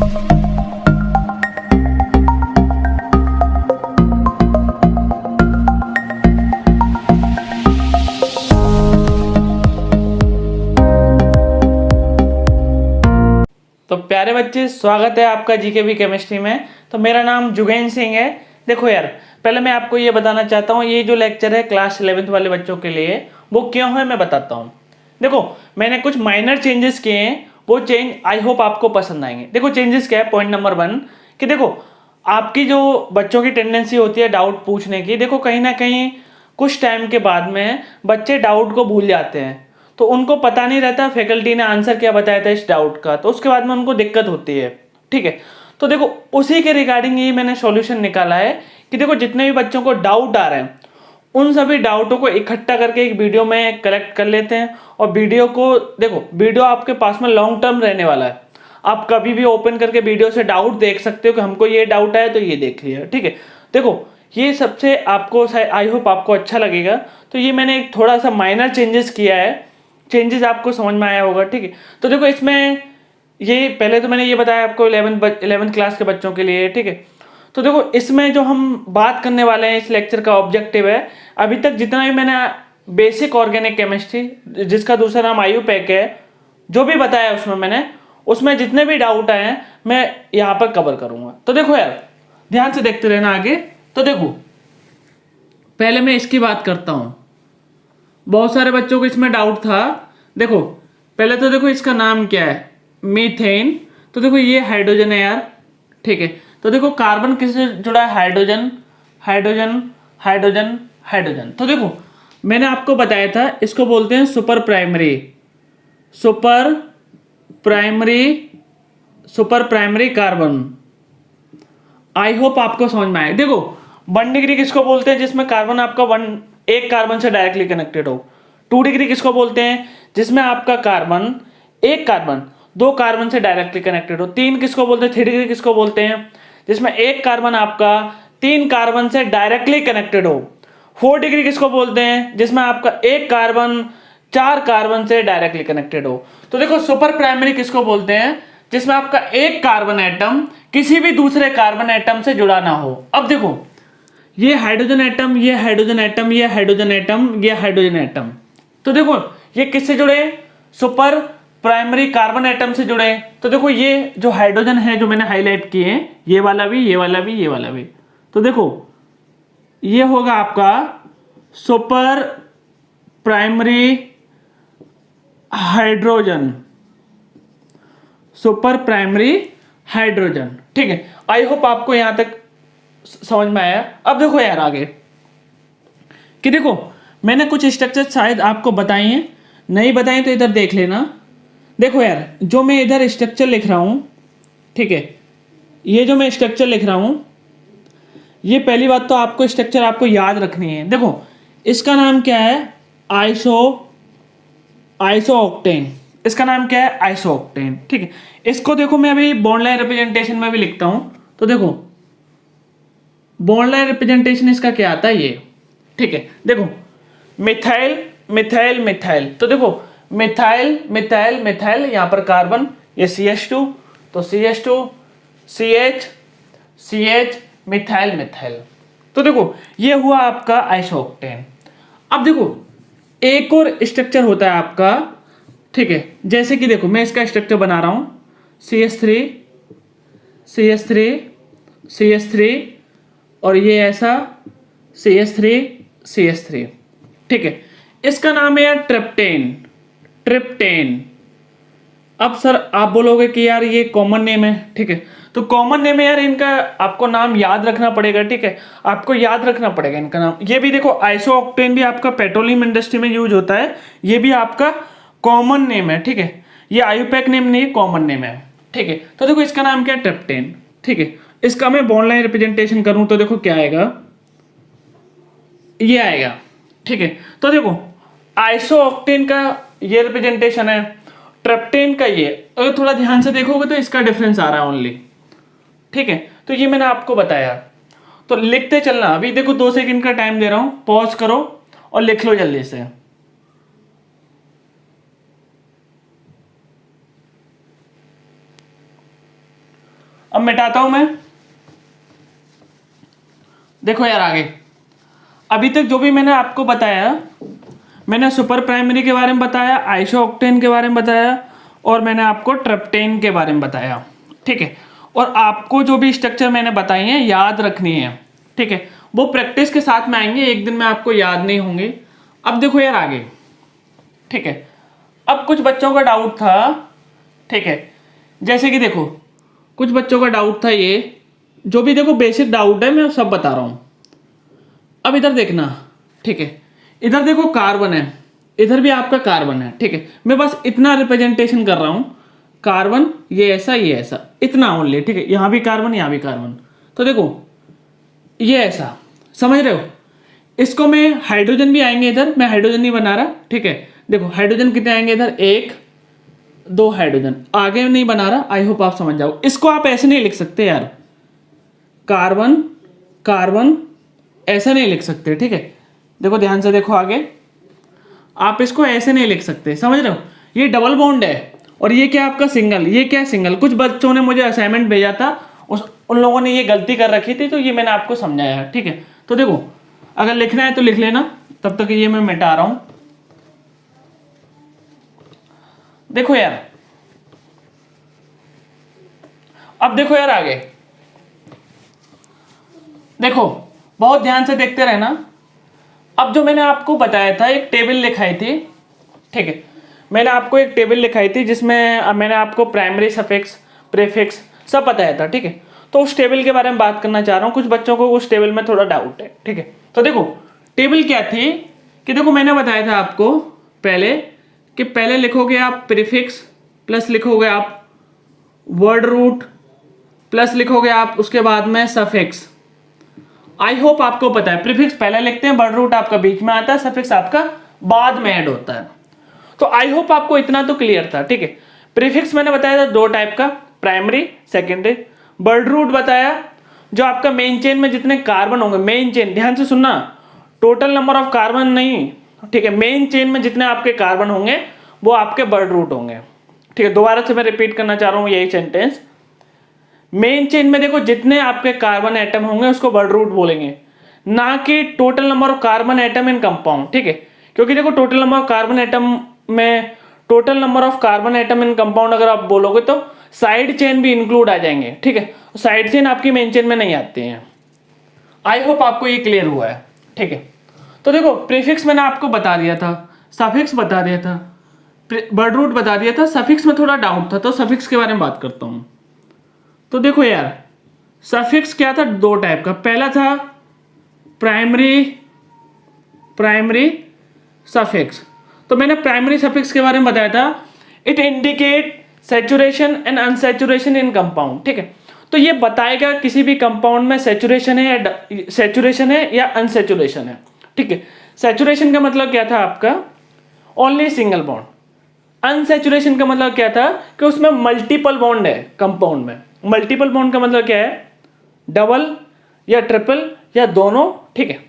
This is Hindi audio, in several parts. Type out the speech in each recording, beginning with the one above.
तो प्यारे बच्चे, स्वागत है आपका जीकेबी केमिस्ट्री में। तो मेरा नाम जुगेन सिंह है। देखो यार, पहले मैं आपको ये बताना चाहता हूँ, ये जो लेक्चर है क्लास 11th वाले बच्चों के लिए, वो क्यों है मैं बताता हूँ। देखो, मैंने कुछ माइनर चेंजेस किए हैं, वो चेंज आई होप आपको पसंद आएंगे। देखो चेंजेस क्या है, पॉइंट नंबर 1 कि देखो आपकी जो बच्चों की टेंडेंसी होती है डाउट पूछने की, देखो कहीं ना कहीं कुछ टाइम के बाद में बच्चे डाउट को भूल जाते हैं, तो उनको पता नहीं रहता फैकल्टी ने आंसर क्या बताया था इस डाउट का, तो उसके बाद में उनको दिक्कत होती है। ठीक है, तो देखो उसी के रिगार्डिंग ही मैंने सॉल्यूशन निकाला है कि देखो जितने भी बच्चों को डाउट आ रहे हैं उन सभी डाउटों को इकट्ठा करके एक वीडियो में कलेक्ट कर लेते हैं। और वीडियो को देखो, वीडियो आपके पास में लॉन्ग टर्म रहने वाला है, आप कभी भी ओपन करके वीडियो से डाउट देख सकते हो कि हमको ये डाउट आया तो ये देख लिया। ठीक है, देखो ये सबसे आपको आई होप आपको अच्छा लगेगा। तो ये मैंने एक थोड़ा सा माइनर चेंजेस किया है, चेंजेस आपको समझ में आया होगा। ठीक है, तो देखो इसमें ये पहले तो मैंने ये बताया आपको 11th क्लास के बच्चों के लिए। ठीक है, तो देखो इसमें जो हम बात करने वाले हैं इस लेक्चर का ऑब्जेक्टिव है, अभी तक जितना भी मैंने बेसिक ऑर्गेनिक केमिस्ट्री, जिसका दूसरा नाम आयुपैक है, जो भी बताया उसमें जितने भी डाउट आए हैं मैं यहाँ पर कवर करूंगा। तो देखो यार, ध्यान से देखते रहना आगे। तो देखो पहले मैं इसकी बात करता हूं, बहुत सारे बच्चों को इसमें डाउट था। देखो पहले तो देखो इसका नाम क्या है, मीथेन। तो देखो ये हाइड्रोजन है यार। ठीक है, तो देखो कार्बन किससे जुड़ा है, हाइड्रोजन हाइड्रोजन हाइड्रोजन हाइड्रोजन। तो देखो मैंने आपको बताया था इसको बोलते हैं super primary, super primary super primary carbon. I hope आपको समझ में आए। देखो 1 डिग्री किसको बोलते हैं, जिसमें कार्बन आपका एक कार्बन से डायरेक्टली कनेक्टेड हो। 2 डिग्री किसको बोलते हैं, जिसमें आपका एक कार्बन 2 कार्बन से डायरेक्टली कनेक्टेड हो। 3 किसको बोलते हैं, 3 डिग्री किसको बोलते हैं, जिसमें एक कार्बन आपका 3 कार्बन से डायरेक्टली कनेक्टेड हो। 4 डिग्री किसको बोलते हैं, जिसमें आपका एक कार्बन 4 कार्बन से डायरेक्टली कनेक्टेड हो। तो देखो सुपर प्राइमरी किसको बोलते हैं, जिसमें आपका एक कार्बन एटम किसी भी दूसरे कार्बन एटम से जुड़ा ना हो। अब देखो ये हाइड्रोजन एटम, ये हाइड्रोजन एटम, ये हाइड्रोजन एटम, ये हाइड्रोजन एटम, तो देखो ये किससे जुड़े, सुपर प्राइमरी कार्बन एटम से जुड़े। तो देखो ये जो हाइड्रोजन है जो मैंने हाईलाइट किए हैं, ये वाला भी, ये वाला भी, ये वाला भी, तो देखो ये होगा आपका super primary hydrogen, super primary hydrogen. ठीक है, आई होप आपको यहां तक समझ में आया। अब देखो यार आगे कि देखो मैंने कुछ स्ट्रक्चर शायद आपको बताए हैं, नहीं बताए तो इधर देख लेना। देखो यार जो मैं इधर स्ट्रक्चर लिख रहा हूं, ठीक है, ये जो मैं स्ट्रक्चर लिख रहा हूं, ये पहली बात तो आपको स्ट्रक्चर आपको याद रखनी है। देखो इसका नाम क्या है, आइसोऑक्टेन। इसका नाम क्या है, आइसोऑक्टेन। ठीक है, इसको देखो मैं अभी बॉन्ड लाइन रिप्रेजेंटेशन में भी लिखता हूं। तो देखो बॉन्ड लाइन रिप्रेजेंटेशन इसका क्या आता है ये। ठीक है, देखो मिथाइल मिथाइल मिथाइल, तो देखो मिथाइल मिथाइल मिथाइल, यहां पर कार्बन, ये CH2, तो CH2 CH CH methyl methyl. तो देखो ये हुआ आपका आइसोऑक्टेन। अब देखो एक और स्ट्रक्चर होता है आपका, ठीक है, जैसे कि देखो मैं इसका स्ट्रक्चर बना रहा हूं, CH3 CH3 CH3 और ये ऐसा CH3 CH3। ठीक है, इसका नाम है यार ट्रिप्टेन, ट्रिप्टेन। अब सर आप बोलोगे कि यार ये कॉमन नेम है। ठीक है, तो कॉमन नेम है यार, इनका आपको नाम याद रखना पड़ेगा। ठीक है, आपको याद रखना पड़ेगा इनका नाम। ये भी देखो आइसोऑक्टेन भी आपका पेट्रोलियम इंडस्ट्री में यूज होता है, ये भी आपका कॉमन नेम है। ठीक है, ये आयुपैक नेम नहीं, कॉमन नेम है। ठीक है, तो देखो इसका नाम क्या है, ट्रिप्टेन। ठीक है, इसका मैं बॉन्ड लाइन रिप्रेजेंटेशन करूं तो देखो क्या आएगा, ये आएगा। ठीक है, तो देखो आइसोऑक्टेन का ये रिप्रेजेंटेशन है, ट्रिप्टेन का ये। अगर थोड़ा ध्यान से देखोगे तो इसका डिफरेंस आ रहा है ओनली। ठीक है, तो ये मैंने आपको बताया, तो लिखते चलना। अभी देखो 2 सेकंड का टाइम दे रहा हूं, पॉज करो और लिख लो जल्दी से। अब मिटाता हूं मैं। देखो यार आगे, अभी तक जो भी मैंने आपको बताया, मैंने सुपर प्राइमरी के बारे में बताया, आइसोऑक्टेन के बारे में बताया, और मैंने आपको ट्रिप्टेन के बारे में बताया, ठीक है। और आपको जो भी स्ट्रक्चर मैंने बताई हैं याद रखनी है, ठीक है। वो प्रैक्टिस के साथ में आएंगे, एक दिन में आपको याद नहीं होंगे। अब देखो यार आगे, ठीक है। अब कुछ बच्चों का डाउट था, ठीक है, जैसे कि देखो कुछ बच्चों का डाउट था, ये जो भी देखो बेसिक डाउट है मैं सब बता रहा हूं। अब इधर देखना, ठीक है, इधर देखो कार्बन है, इधर भी आपका कार्बन है, ठीक है। मैं बस इतना रिप्रेजेंटेशन कर रहा हूं, कार्बन ये ऐसा इतना ओनली, ठीक है। यहां भी कार्बन, यहां भी कार्बन, तो देखो ये ऐसा, समझ रहे हो। इसको मैं हाइड्रोजन भी आएंगे इधर, मैं हाइड्रोजन नहीं बना रहा, ठीक है। देखो हाइड्रोजन कितने आएंगे इधर, 1 2 हाइड्रोजन, आगे नहीं बना रहा। आई होप आप समझ जाओ। इसको आप ऐसे नहीं लिख सकते यार, कार्बन कार्बन ऐसा नहीं लिख सकते, ठीक है। देखो ध्यान से देखो आगे, आप इसको ऐसे नहीं लिख सकते, समझ रहे हो। ये डबल बॉन्ड है और ये क्या आपका सिंगल, ये क्या सिंगल। कुछ बच्चों ने मुझे असाइनमेंट भेजा था, उन लोगों ने ये गलती कर रखी थी, तो ये मैंने आपको समझाया है, ठीक है। तो देखो अगर लिखना है तो लिख लेना, तब तक ये मैं मिटा रहा हूं। देखो यार, अब देखो यार आगे, देखो बहुत ध्यान से देखते रहना। अब जो मैंने आपको बताया था, एक टेबल लिखाई थी, ठीक है। मैंने आपको एक टेबल लिखाई थी जिसमें मैंने आपको प्राइमरी, सफिक्स, प्रीफिक्स सब बताया था, ठीक है। तो उस टेबल के बारे में बात करना चाह रहा हूँ। कुछ बच्चों को उस टेबल में थोड़ा डाउट है, ठीक है। तो देखो टेबल क्या थी कि देखो मैंने बताया था आपको पहले कि पहले लिखोगे आप प्रीफिक्स, प्लस लिखोगे आप वर्ड रूट, प्लस लिखोगे आप उसके बाद में सफिक्स। आई होप आपको पता है, प्रीफिक्स पहले लिखते हैं, वर्ड रूट आपका बीच में आता है, सफिक्स आपका बाद में ऐड होता है। तो आई होप आपको इतना तो क्लियर था, ठीक है। प्रीफिक्स मैंने बताया था 2 टाइप का, प्राइमरी, सेकेंडरी। वर्ड रूट बताया जो आपका मेन चेन में जितने कार्बन होंगे, मेन चेन ध्यान से सुनना, टोटल नंबर ऑफ कार्बन नहीं, ठीक है। मेन चेन में जितने आपके कार्बन होंगे वो आपके वर्ड रूट होंगे, ठीक है। दोबारा से मैं रिपीट करना चाह रहा हूं यही सेंटेंस। मेन चेन में देखो जितने आपके कार्बन एटम होंगे उसको वर्ड रूट बोलेंगे, ना कि total number of carbon atom in compound, ठीक है। क्योंकि देखो total number of carbon atom में, total number of carbon atom in compound अगर आप बोलोगे तो साइड चेन भी इंक्लूड आ जाएंगे, ठीक है। साइड चेन आपकी मेन चेन में नहीं आती हैं। आई होप आपको ये क्लियर हुआ है, ठीक है। तो देखो प्रीफिक्स मैंने आपको बता दिया था, सफिक्स बता दिया था, वर्ड रूट बता दिया था। सफिक्स में थोड़ा डाउट था, तो सफिक्स के बारे में बात करता हूं। तो देखो यार सफिक्स क्या था, 2 टाइप का। पहला था प्राइमरी सफिक्स। तो मैंने प्राइमरी सफिक्स के बारे में बताया था, it indicate saturation and unsaturation in compound, ठीक है। तो ये बताएगा किसी भी कंपाउंड में सैचुरेशन है या अनसैचुरेशन है, ठीक है। सैचुरेशन का मतलब क्या था आपका, ओनली सिंगल बॉन्ड। अनसैचुरेशन का मतलब क्या था कि उसमें मल्टीपल बॉन्ड है कंपाउंड में। मल्टीपल बॉन्ड का मतलब क्या है, डबल या ट्रिपल या दोनों, ठीक है।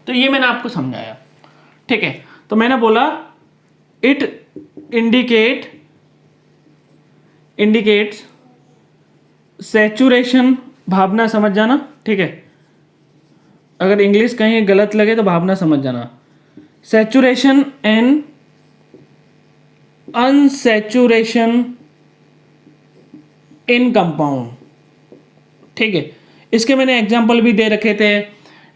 तो ये मैंने आपको समझाया, ठीक है। तो मैंने बोला इट इंडिकेट्स सैचुरेशन, भावना समझ जाना, ठीक है। अगर इंग्लिश कहीं गलत लगे तो भावना समझ जाना। Saturation and unsaturation in compound, ठीक है। इसके मैंने एग्जांपल भी दे रखे थे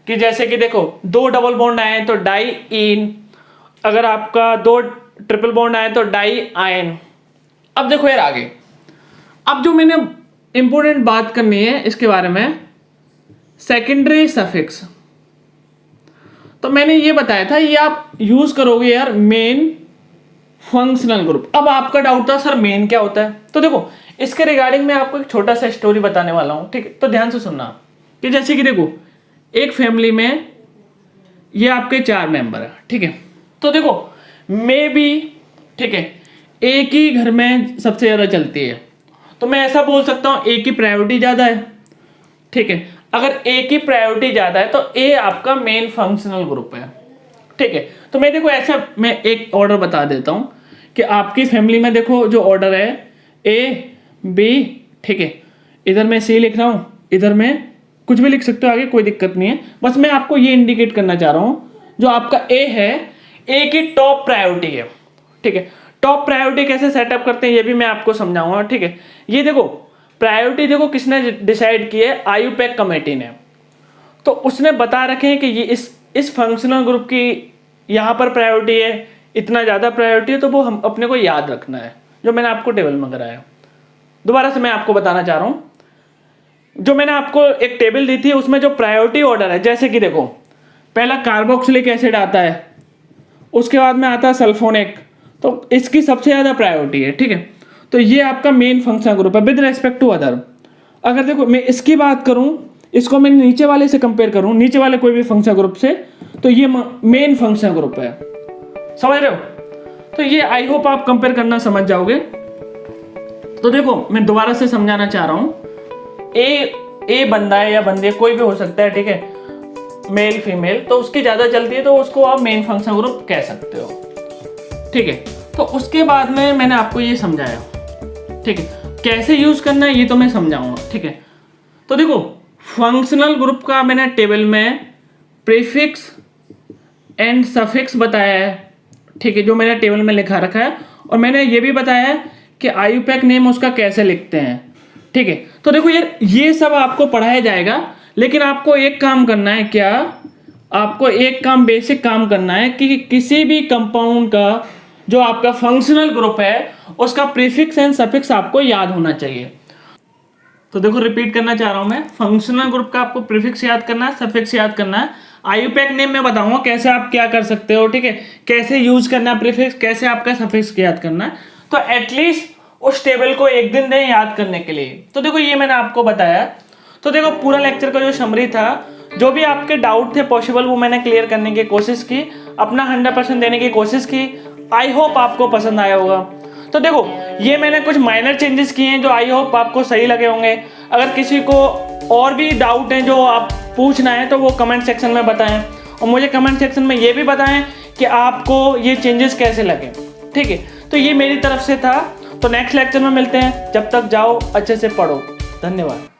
कि जैसे कि देखो 2 डबल बॉन्ड आए तो डाई इन, अगर आपका 2 ट्रिपल बॉन्ड आए तो डाई आयन। अब देखो यार आगे, अब जो मैंने इंपॉर्टेंट बात करनी है इसके बारे में, सेकेंडरी सफिक्स। तो मैंने ये बताया था ये आप यूज करोगे यार मेन फंक्शनल ग्रुप। अब आपका डाउट था सर मेन क्या होता है, तो देखो इसके रिगार्डिंग मैं आपको एक छोटा सा स्टोरी बताने वाला हूं, ठीक है। तो ध्यान से सुनना कि जैसे कि देखो एक फैमिली में ये आपके 4 मेंबर है, ठीक है। तो देखो मे बी, ठीक है, एक ही घर में सबसे ज्यादा चलती है, तो मैं ऐसा बोल सकता हूं ए की प्रायोरिटी ज्यादा है, ठीक है। अगर ए की प्रायोरिटी ज्यादा है तो ए आपका मेन फंक्शनल ग्रुप है, ठीक है। तो मैं देखो ऐसा मैं एक ऑर्डर बता देता हूं कि आपकी फैमिली में देखो जो ऑर्डर है ए बी, ठीक है, इधर मैं सी लिख रहा हूँ, इधर मैं कुछ भी लिख सकते हो आगे, कोई दिक्कत नहीं है। बस मैं आपको ये इंडिकेट करना चाह रहा हूँ, जो आपका ए है, ए की टॉप प्रायोरिटी है, ठीक है। टॉप प्रायोरिटी कैसे सेटअप करते हैं ये भी मैं आपको समझाऊंगा, ठीक है। ये देखो प्रायोरिटी देखो किसने डिसाइड की है, आईयूपैक कमेटी ने। तो उसने बता रखे हैं कि ये इस फंक्शनल ग्रुप की यहाँ पर प्रायोरिटी है, इतना ज़्यादा प्रायोरिटी है, तो वो हम अपने को याद रखना है, जो मैंने आपको टेबल में कराया। दोबारा से मैं आपको बताना चाह रहा हूँ, जो मैंने आपको एक टेबल दी थी उसमें जो प्रायोरिटी ऑर्डर है, जैसे कि देखो पहला कार्बोक्सिलिक एसिड आता है, उसके बाद में आता है सल्फोनिक, तो इसकी सबसे ज़्यादा प्रायोरिटी है, ठीक है। तो ये आपका मेन फंक्शनल ग्रुप है विद रेस्पेक्ट टू अदर। अगर देखो मैं इसकी बात करूँ, इसको मैं नीचे वाले से कंपेयर करूँ, नीचे वाले कोई भी फंक्शनल ग्रुप से, तो ये मेन फंक्शनल ग्रुप है, समझ रहे हो। तो ये आई होप आप कंपेयर करना समझ जाओगे। तो देखो मैं दोबारा से समझाना चाह रहा हूँ, ए बंदा है या बंदे कोई भी हो सकता है, ठीक है, मेल फीमेल, तो उसकी ज़्यादा चलती है तो उसको आप मेन फंक्शनल ग्रुप कह सकते हो, ठीक है। तो उसके बाद में मैंने आपको ये समझाया, ठीक है, कैसे यूज़ करना है ये तो मैं समझाऊंगा, ठीक है। तो देखो फंक्शनल ग्रुप का मैंने टेबल में प्रीफिक्स एंड सफिक्स बताया है, ठीक है, जो मैंने टेबल में लिखा रखा है, और मैंने ये भी बताया है कि आईयूपैक नेम उसका कैसे लिखते हैं, ठीक है। तो देखो यार ये सब आपको पढ़ाया जाएगा, लेकिन आपको एक काम करना है, क्या आपको एक काम बेसिक काम करना है कि किसी भी कंपाउंड का जो आपका फंक्शनल ग्रुप है उसका प्रीफिक्स एंड सफिक्स आपको याद होना चाहिए। तो देखो रिपीट करना चाह रहा हूं मैं, फंक्शनल ग्रुप का आपको प्रीफिक्स याद करना है, सफिक्स याद करना है। आईयूपैक नेम मैं बताऊंगा कैसे आप क्या कर सकते हो, ठीक है, कैसे यूज करना है प्रीफिक्स, कैसे आपका सफिक्स याद करना है। तो एटलीस्ट उस टेबल को एक दिन दें याद करने के लिए। तो देखो ये मैंने आपको बताया। तो देखो पूरा लेक्चर का जो समरी था, जो भी आपके डाउट थे पॉसिबल वो मैंने क्लियर करने की कोशिश की, अपना 100% देने की कोशिश की। आई होप आपको पसंद आया होगा। तो देखो ये मैंने कुछ माइनर चेंजेस किए हैं जो आई होप आपको सही लगे होंगे। अगर किसी को और भी डाउट है जो आप पूछना है तो वो कमेंट सेक्शन में बताएं, और मुझे कमेंट सेक्शन में ये भी बताएं कि आपको ये चेंजेस कैसे लगे, ठीक है। तो ये मेरी तरफ से था। तो नेक्स्ट लेक्चर में मिलते हैं, जब तक जाओ अच्छे से पढ़ो। धन्यवाद।